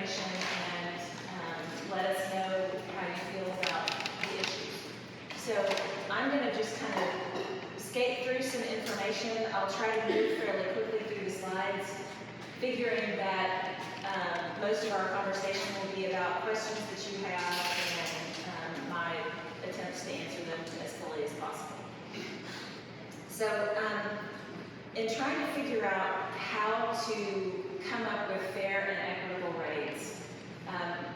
information and let us know how you feel about the issues. So I'm going to just kind of skate through some information. I'll try to move fairly quickly through the slides, figuring that most of our conversation will be about questions that you have and my attempts to answer them as fully as possible. So in trying to figure out how to come up with fair and equitable rates,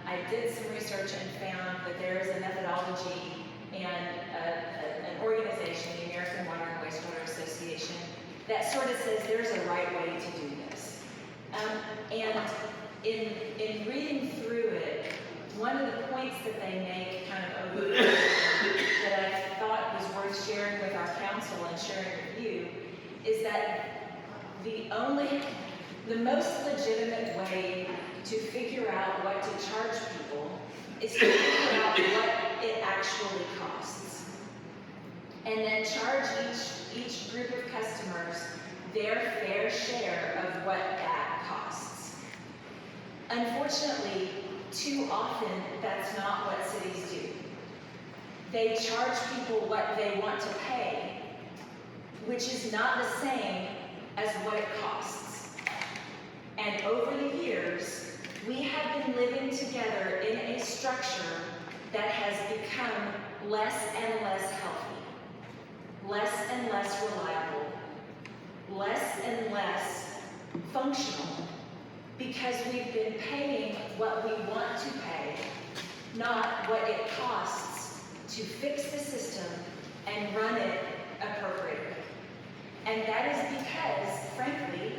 I did some research and found that there is a methodology and an organization, the American Water and Wastewater Association, that sort of says there's a right way to do this. And in reading through it, one of the points that they make kind of over that I thought was worth sharing with our council and sharing with you is that the most legitimate way to figure out what to charge people is to figure out what it actually costs. And then charge each group of customers their fair share of what that costs. Unfortunately, too often that's not what cities do. They charge people what they want to pay, which is not the same as what it costs. And over the years, we have been living together in a structure that has become less and less healthy, less and less reliable, less and less functional, because we've been paying what we want to pay, not what it costs to fix the system and run it appropriately. And that is because, frankly,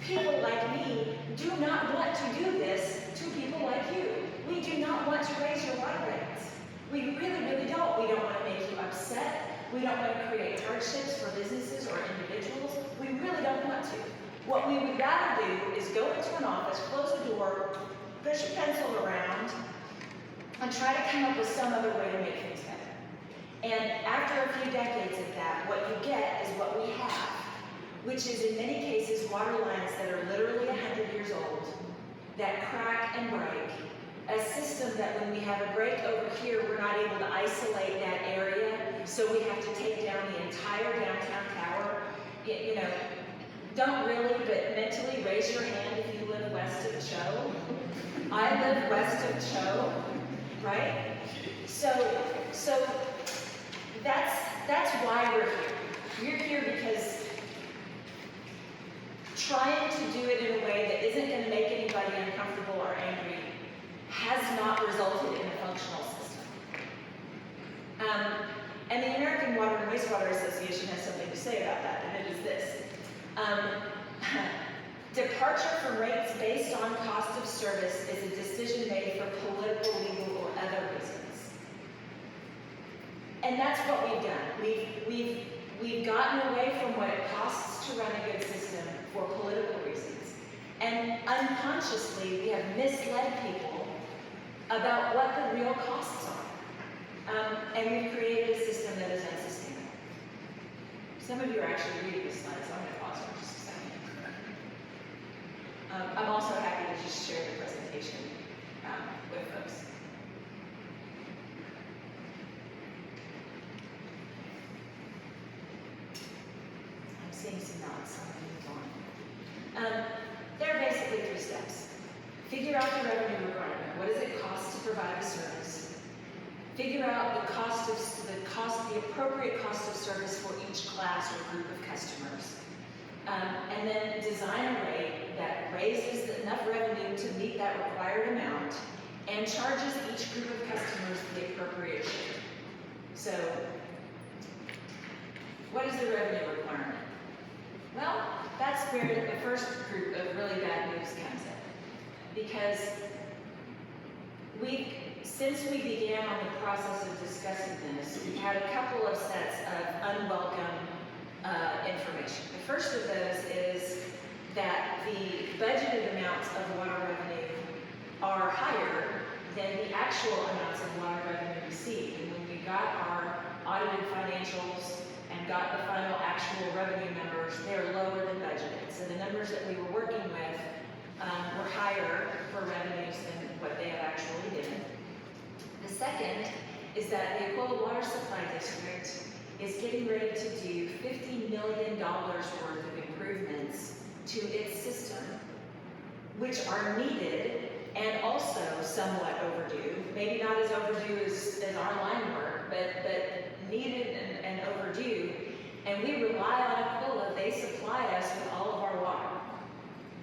people like me do not want to do this to people like you. We do not want to raise your water rates. We really, really don't. We don't want to make you upset. We don't want to create hardships for businesses or individuals. We really don't want to. What we would rather do is go into an office, close a door, push a pencil around, and try to come up with some other way to make things better. And after a few decades of that, what you get is what we have, which is in many cases water lines that are literally 100 years old, that crack and break, a system that when we have a break over here, we're not able to isolate that area, so we have to take down the entire downtown tower. You know, don't really, but mentally raise your hand if you live west of Cho. I live west of Cho, right? So that's why we're here. We're here because trying to do it in a way that isn't going to make anybody uncomfortable or angry has not resulted in a functional system. And the American Water and Wastewater Association has something to say about that, and it is this. Departure from rates based on cost of service is a decision made for political, legal, or other reasons. And that's what we've done. We've gotten away from what it costs to run a good system for political reasons. And unconsciously, we have misled people about what the real costs are. And we've created a system that is unsustainable. Some of you are actually reading the slides, so I'm going to pause for just a second. I'm also happy to just share the presentation with folks. I'm seeing some nods, so I'm going to move on. There are basically 3 steps. Figure out the revenue requirement. What does it cost to provide a service? Figure out the appropriate cost of service for each class or group of customers. And then design a rate that raises enough revenue to meet that required amount and charges each group of customers the appropriate share. So, what is the revenue requirement? Well, that's where the first group of really bad news comes in. Because since we began on the process of discussing this, we've had a couple of sets of unwelcome information. The first of those is that the budgeted amounts of water revenue are higher than the actual amounts of water revenue received. And when we got our audited financials and got the final actual revenue numbers, they're lower than budgeted. So the numbers that we were working with were higher for revenues than what they have actually been. The second is that the Aquila Water Supply District is getting ready to do $50 million worth of improvements to its system, which are needed and also somewhat overdue. Maybe not as overdue as our line work, but needed and overdue. And we rely on Aquila. They supply us with all of our water.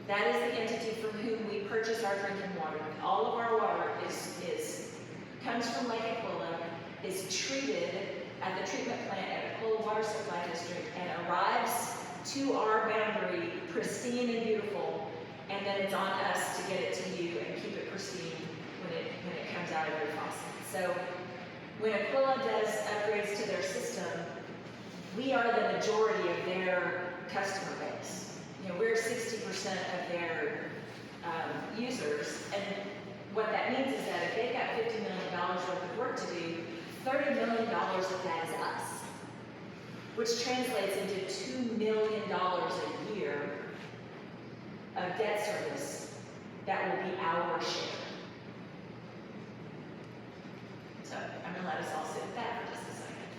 That is the entity from whom we purchase our drinking water. All of our water comes from Lake Aquila, is treated at the treatment plant at Aquila Water Supply District, and arrives to our boundary pristine and beautiful, and then it's on us to get it to you and keep it pristine when it comes out of your faucet. So when Aquila does upgrades to their system, we are the majority of their customer base. You know, we're 60% of their users, and what that means is that if they've got $50 million worth of work to do, $30 million of that is us, which translates into $2 million a year of debt service that will be our share. So I'm going to let us all sit with that for just a second.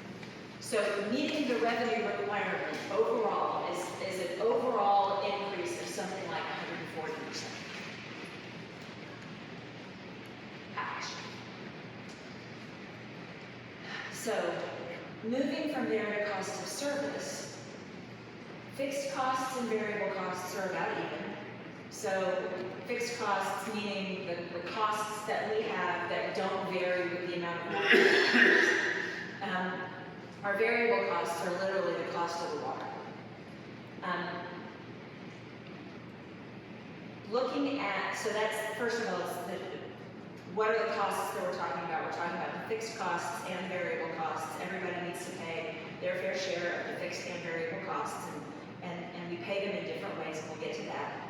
So meeting the revenue requirement overall is an overall increase of something like 140%. Ouch. So moving from there to cost of service, fixed costs and variable costs are about even. So fixed costs meaning the costs that we have that don't vary with the amount of water. Our variable costs are literally the cost of the water. Looking at, so that's, first of all, what are the costs that we're talking about? We're talking about the fixed costs and variable costs. Everybody needs to pay their fair share of the fixed and variable costs, and we pay them in different ways, and we'll get to that.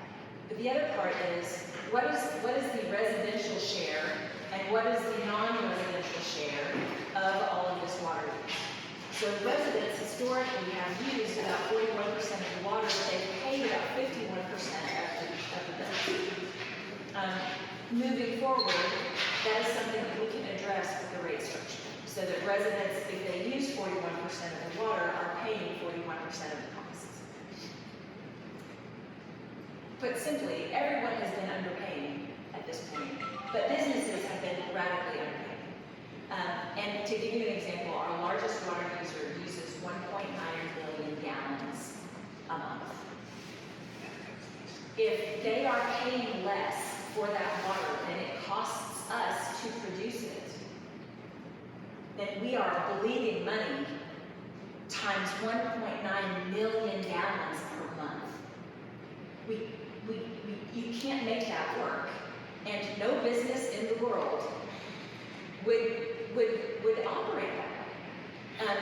But the other part is, what is the residential share, and what is the non-residential share of all of this water use? So residents historically have used about 41% of the water, but they've paid about 51% of the bill. Moving forward, that is something that we can address with the rate structure, so that residents, if they use 41% of the water, are paying 41% of the costs. Put simply, everyone has been underpaying at this point, but businesses have been radically underpaying. And to give you an example, our largest water user uses 1.9 billion gallons a month. If they are paying less for that water than it costs us to produce it, then we are bleeding money times 1.9 million gallons per month. You can't make that work, and no business in the world would operate that way.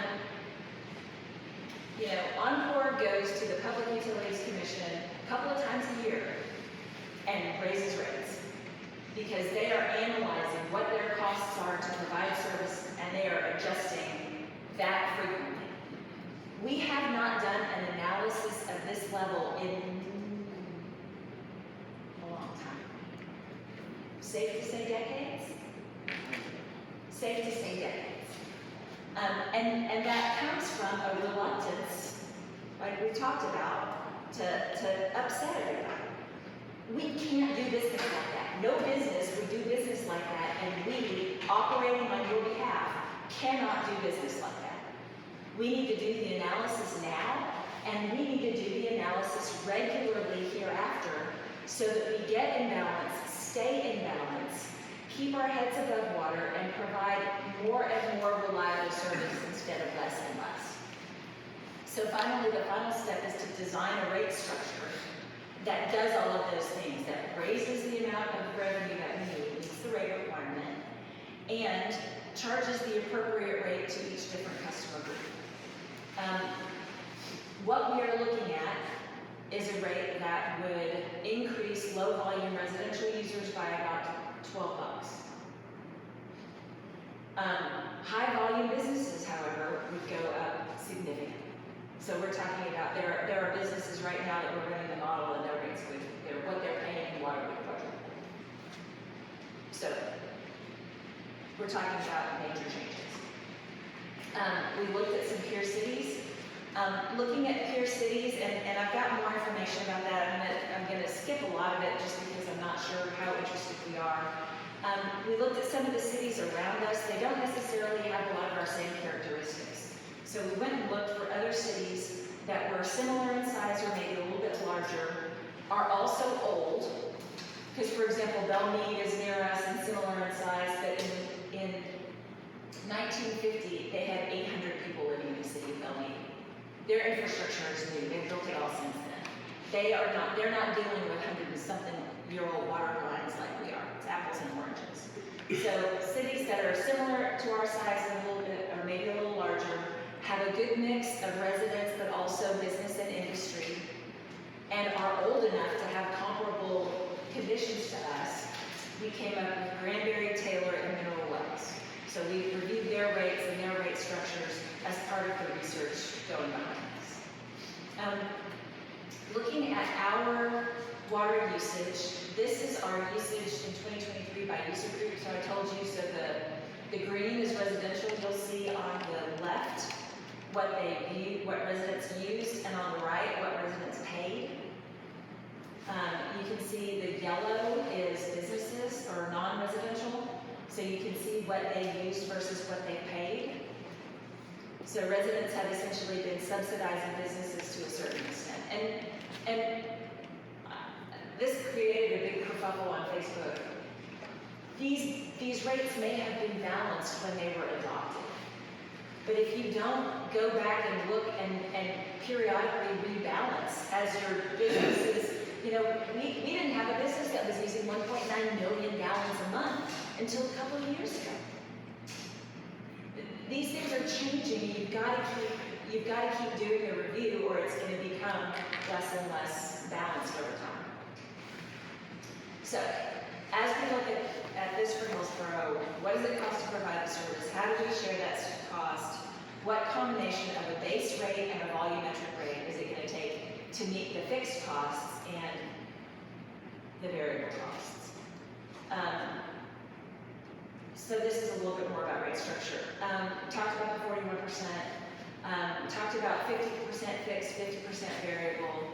You know, Oncor goes to the Public Utilities Commission a couple of times a year and raises rates, because they are analyzing what their costs are to provide service, and they are adjusting that frequently. We have not done an analysis of this level in a long time. Safe to say decades? Safe to say decades. And that comes from a reluctance, like we talked about, to upset everybody. We can't do business like that. No business would do business like that, and we, operating on your behalf, cannot do business like that. We need to do the analysis now, and we need to do the analysis regularly hereafter, so that we get in balance, stay in balance, keep our heads above water, and provide more and more reliable service instead of less and less. So finally, the final step is to design a rate structure that does all of those things, that raises the amount of revenue that we need, meets the rate requirement, and charges the appropriate rate to each different customer group. What we are looking at is a rate that would increase low-volume residential users by about $12. High-volume businesses, however, would go up significantly. So we're talking about, there are businesses right now that we're running the model, and their rates what they're paying in water we're talking about major changes. We looked at some peer cities. Looking at peer cities, and I've got more information about that. I'm gonna skip a lot of it just because I'm not sure how interested we are. We looked at some of the cities around us. They don't necessarily have a lot of our same characteristics. So we went and looked for other cities that were similar in size or maybe a little bit larger, are also old. Because, for example, Belmead is near us and similar in size, but in 1950, they had 800 people living in the city of Belmead. Their infrastructure is new. They've built it all since then. They're not dealing with 100-something-year-old water lines like we are. It's apples and oranges. So cities that are similar to our size and a little bit, or maybe a little larger, have a good mix of residents, but also business and industry, and are old enough to have comparable conditions to us. We came up with Granbury, Taylor, and Mineral Wells. So we reviewed their rates and their rate structures as part of the research going behind this. Looking at our water usage, this is our usage in 2023 by user group. So I told you, so the green is residential. You'll see on the left what residents used, and on the right what residents paid. You can see the yellow is businesses or non-residential. So you can see what they used versus what they paid. So residents have essentially been subsidizing businesses to a certain extent. And this created a big kerfuffle on Facebook. These rates may have been balanced when they were adopted. But if you don't go back and look and periodically rebalance as your businesses, we didn't have a business that was using 1.9 million gallons a month until a couple of years ago. These things are changing. You've got to keep doing the review, or it's going to become less and less balanced over time. So, as we look at this for Hillsborough, what does it cost to provide the service? How do we share that cost? What combination of a base rate and a volumetric rate is it going to take to meet the fixed costs and the variable costs? So this is a little bit more about rate structure. Talked about the 41%, talked about 50% fixed, 50% variable.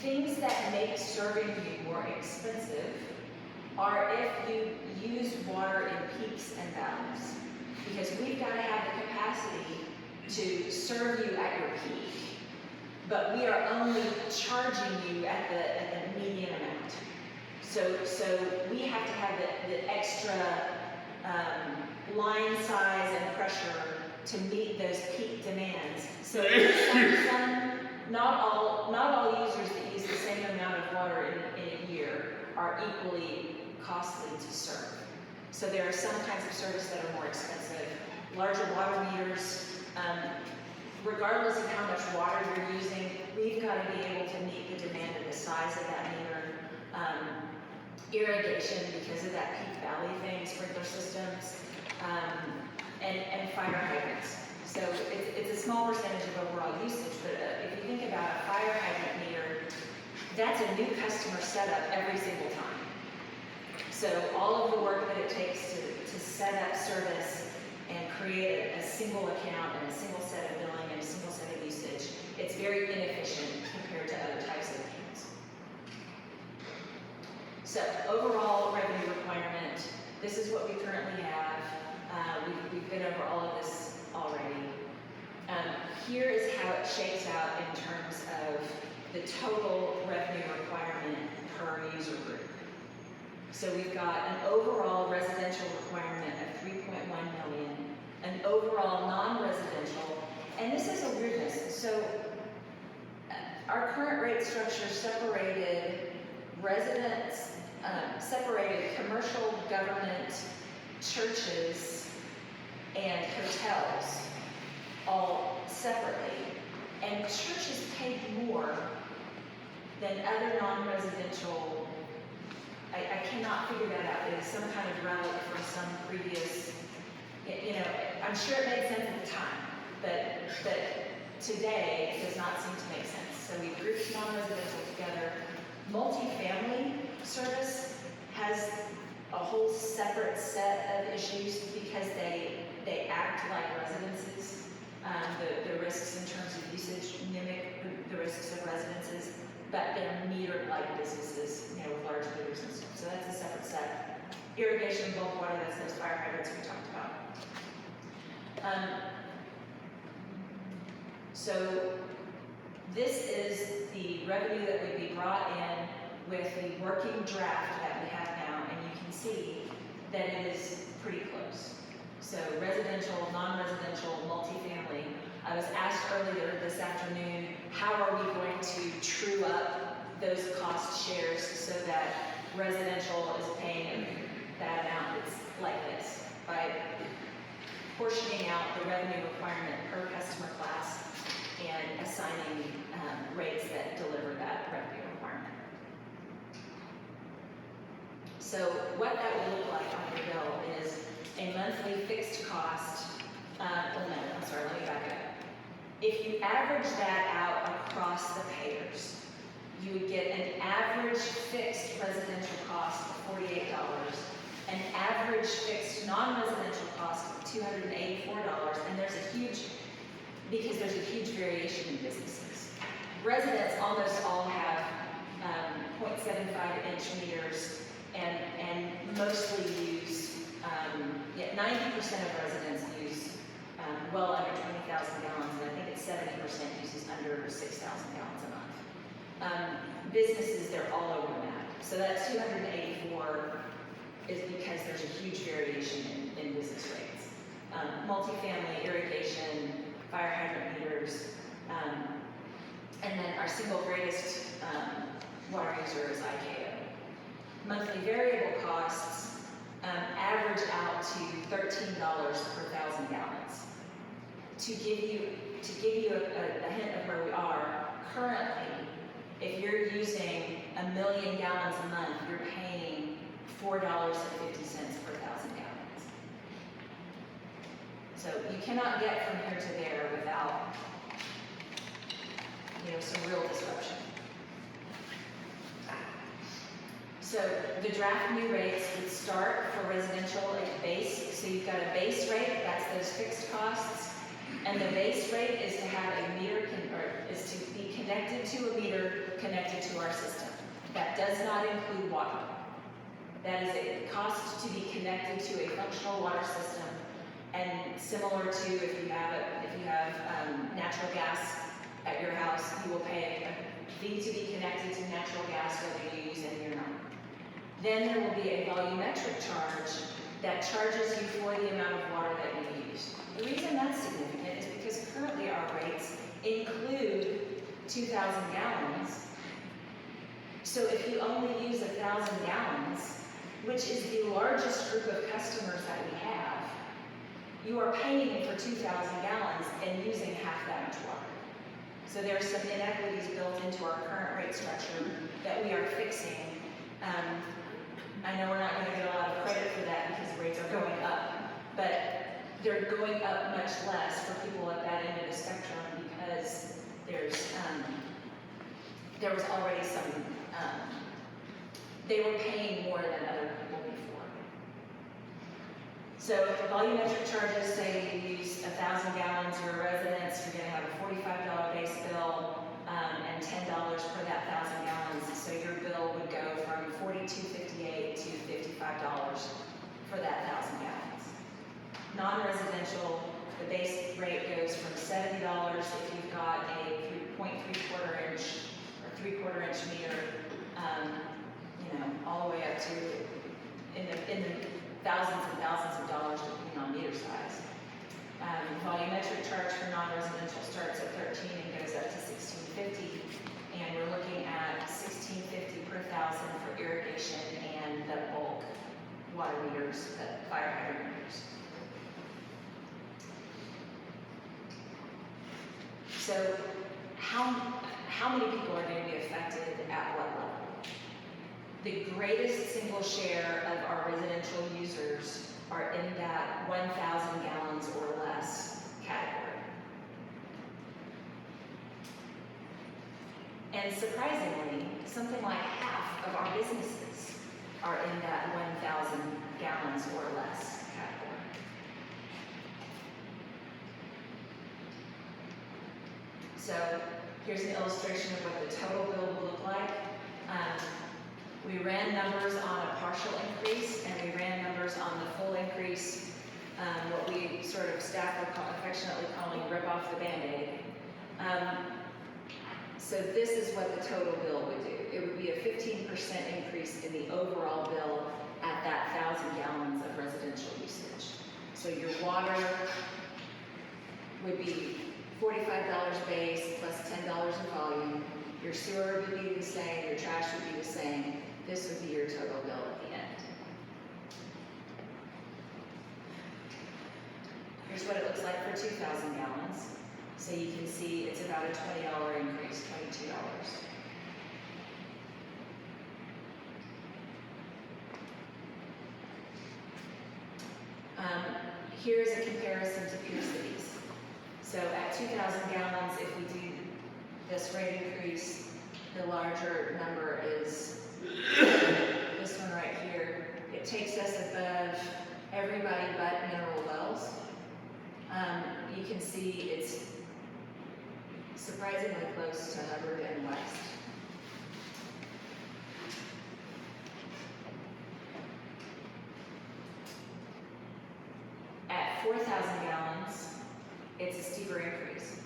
Things that make serving you more expensive are if you use water in peaks and valleys. Because we've got to have the capacity to serve you at your peak, but we are only charging you at the median amount. So we have to have the extra line size and pressure to meet those peak demands. So not all users that use the same amount of water in a year are equally costly to serve. So there are some kinds of service that are more expensive. Larger water meters, regardless of how much water you're using, we've got to be able to meet the demand of the size of that meter. Irrigation, because of that peak valley thing, sprinkler systems, and fire hydrants. So it's a small percentage of overall usage, but if you think about a fire hydrant meter, that's a new customer setup every single time. So all of the work that it takes to set up service and create a single account and a single set of billing and a single set of usage, it's very inefficient compared to other types of accounts. So overall revenue requirement, this is what we currently have. We've been over all of this already. Here is how it shakes out in terms of the total revenue requirement per user group. So we've got an overall residential requirement of 3.1 million, an overall non-residential, and this is a weirdness. So our current rate structure separated residents, separated commercial, government, churches, and hotels all separately. And churches paid more than other non-residential. I cannot figure that out. It is some kind of relic from some previous, I'm sure it made sense at the time, but today it does not seem to make sense. So we grouped non-residential together. Multifamily service has a whole separate set of issues because they act like residences. The risks in terms of usage mimic the risks of residences, but they're metered like businesses, with large meters and stuff. So that's a separate set. Irrigation, bulk water, that's those fire hydrants we talked about. So this is the revenue that would be brought in with the working draft that we have now, and you can see that it is pretty close. So residential, non-residential, multifamily. I was asked earlier this afternoon, how are we going to true up those cost shares so that residential is paying that amount? It's like this, by portioning out the revenue requirement per customer class and assigning rates that deliver that revenue requirement. So what that will look like on your bill is a monthly fixed cost, let me back up. If you average that out across the payers, you would get an average fixed residential cost of $48, an average fixed non-residential cost of $284, and because there's a huge variation in businesses. Residents almost all have 0.75 inch meters and mostly use, 90% of residents use well under 20,000 gallons, and I think it's 70% uses under 6,000 gallons a month. Businesses, they're all over that. So that 284 is because there's a huge variation in business rates. Multifamily, irrigation, fire hydrant meters, and then our single greatest water user is IKO. Monthly variable costs average out to $13 per 1,000 gallons. To give you a hint of where we are, currently, if you're using 1 million gallons a month, you're paying $4.50 per 1,000 gallons. So you cannot get from here to there without, some real disruption. So the draft new rates would start for residential at base. So you've got a base rate, that's those fixed costs. And the base rate is to have a meter, is to be connected to a meter connected to our system. That does not include water. That is a cost to be connected to a functional water system, and similar to if you have natural gas at your house, you will pay a fee to be connected to natural gas whether you use any or not. Then there will be a volumetric charge that charges you for the amount of water that you use. The reason that's significant is because currently our rates include 2,000 gallons. So if you only use 1,000 gallons, which is the largest group of customers that we have, you are paying for 2,000 gallons and using half that much water. So there are some inequities built into our current rate structure that we are fixing. I know we're not going to get a lot of credit for that because rates are going up, but they're going up much less for people at that end of the spectrum because there was already some, they were paying more than other people before. So if the volumetric charges say you use 1,000 gallons, you're a resident, you're going to have a $45 base bill and $10 per that 1,000 gallons. So your bill would go from $42.58 to $55 for that 1,000 gallons. Non-residential, the base rate goes from $70 if you've got a 3/4 inch or 3/4 inch meter, all the way up to in the thousands and thousands of dollars depending on meter size. Volumetric charge for non-residential starts at $13 and goes up to $16.50, and we're looking at $16.50 per 1,000 for irrigation and the bulk water meters, the fire hydrant meters. So how many people are going to be affected at what level? The greatest single share of our residential users are in that 1,000 gallons or less category. And surprisingly, something like half of our businesses are in that 1,000 gallons or less category. So here's an illustration of what the total bill will look like. We ran numbers on a partial increase, and we ran numbers on the full increase, what we sort of staff are affectionately calling rip off the Band-Aid. So this is what the total bill would do. It would be a 15% increase in the overall bill at that 1,000 gallons of residential usage. So your water would be $45 base plus $10 in volume. Your sewer would be the same, your trash would be the same. This would be your total bill at the end. Here's what it looks like for 2,000 gallons. So you can see it's about a $20 increase, $22. Here's a comparison to peer cities. So at 2,000 gallons, if we do this rate increase, the larger number is this one right here. It takes us above everybody but Mineral Wells. You can see it's surprisingly close to Hubbard and West. At 4,000 gallons, it's a steeper increase.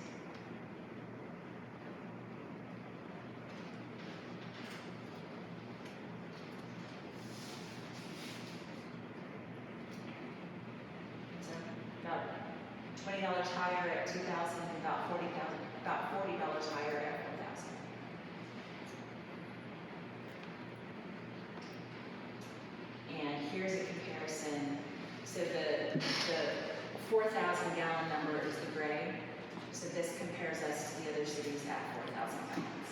So about $20 higher at 2,000, about $40 higher at 4,000. And here's a comparison. So the 4,000 gallon number is the gray. So this compares us to the other cities at 4,000 gallons.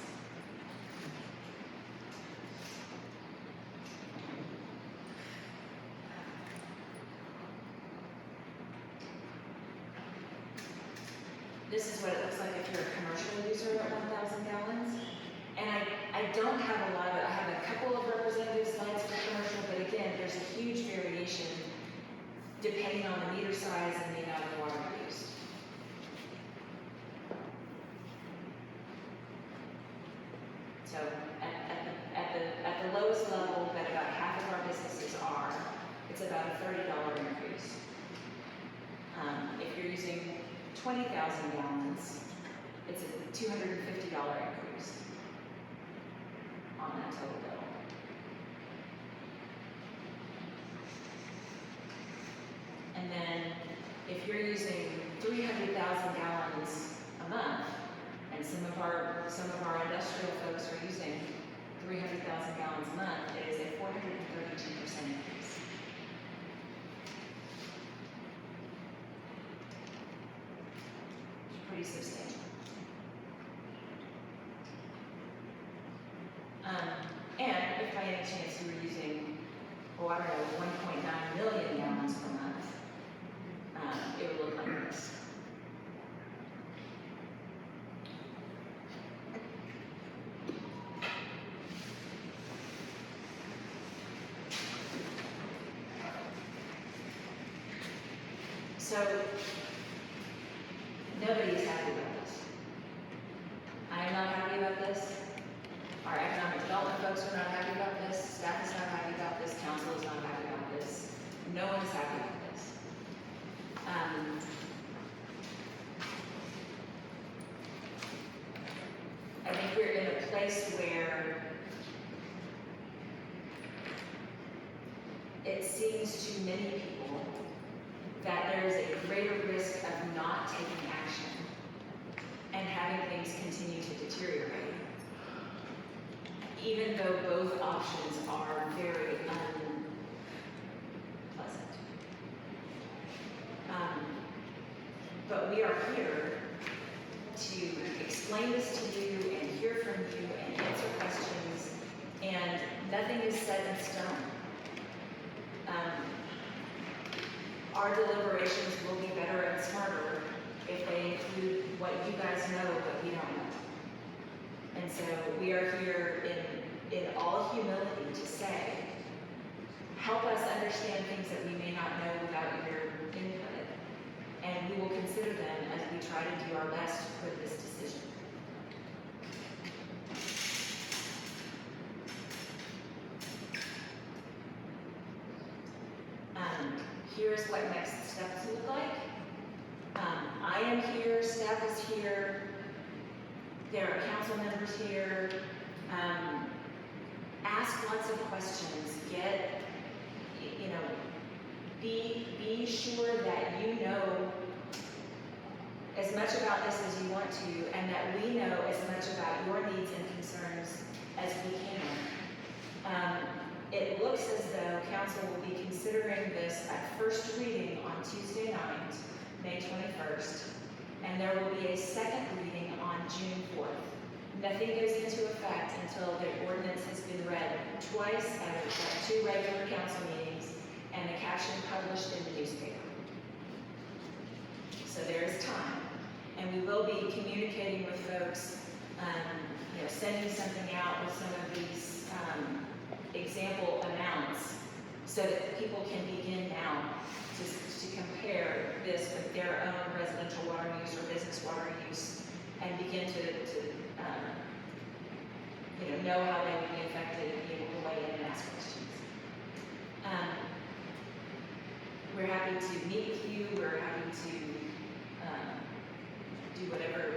This is what it looks like if you're a commercial user at 1,000 gallons. And I don't have a lot of, I have a couple of representative slides for commercial, but again, there's a huge variation depending on the meter size and the amount of water used. So at the lowest level that about half of our businesses are, it's about a $30 increase. If you're using 20,000 gallons, it's a $250 increase on that total bill. And then if you're using 300,000 gallons a month, and some of our industrial folks are using 300,000 gallons a month, it is a 432% increase. Pretty substantial. And if by any chance you were using water at 1.9 million gallons per month, it would look like this. So nobody is happy about this. I am not happy about this. Our economic development folks are not happy about this. Staff is not happy about this. Council is not happy about this. No one is happy about this. I think we're in a place where it seems to many people that there is a greater risk of not taking action and having things continue to deteriorate, even though both options are very unpleasant. But we are here to explain this to you and hear from you and answer questions, and nothing is set in stone. Our deliberations will be better and smarter if they include what you guys know but we don't know. And so we are here in all humility to say help us understand things that we may not know without your input. And we will consider them as we try to do our best with this decision. Here's what next steps look like. I am here, staff is here, there are council members here. Ask lots of questions. Get, you know, be sure that you know as much about this as you want to, and that we know as much about your needs and concerns as we can. It looks as though council will be considering this at first reading on Tuesday night, May 21st, and there will be a second reading on June 4th. Nothing goes into effect until the ordinance has been read twice at 2 regular council meetings and a caption published in the newspaper. So there is time, and we will be communicating with folks, you know, sending something out with some of these example amounts so that people can begin now to compare this with their own residential water use or business water use and begin to you know how they would be affected and be able to weigh in and ask questions. We're happy to meet with you. We're happy to do whatever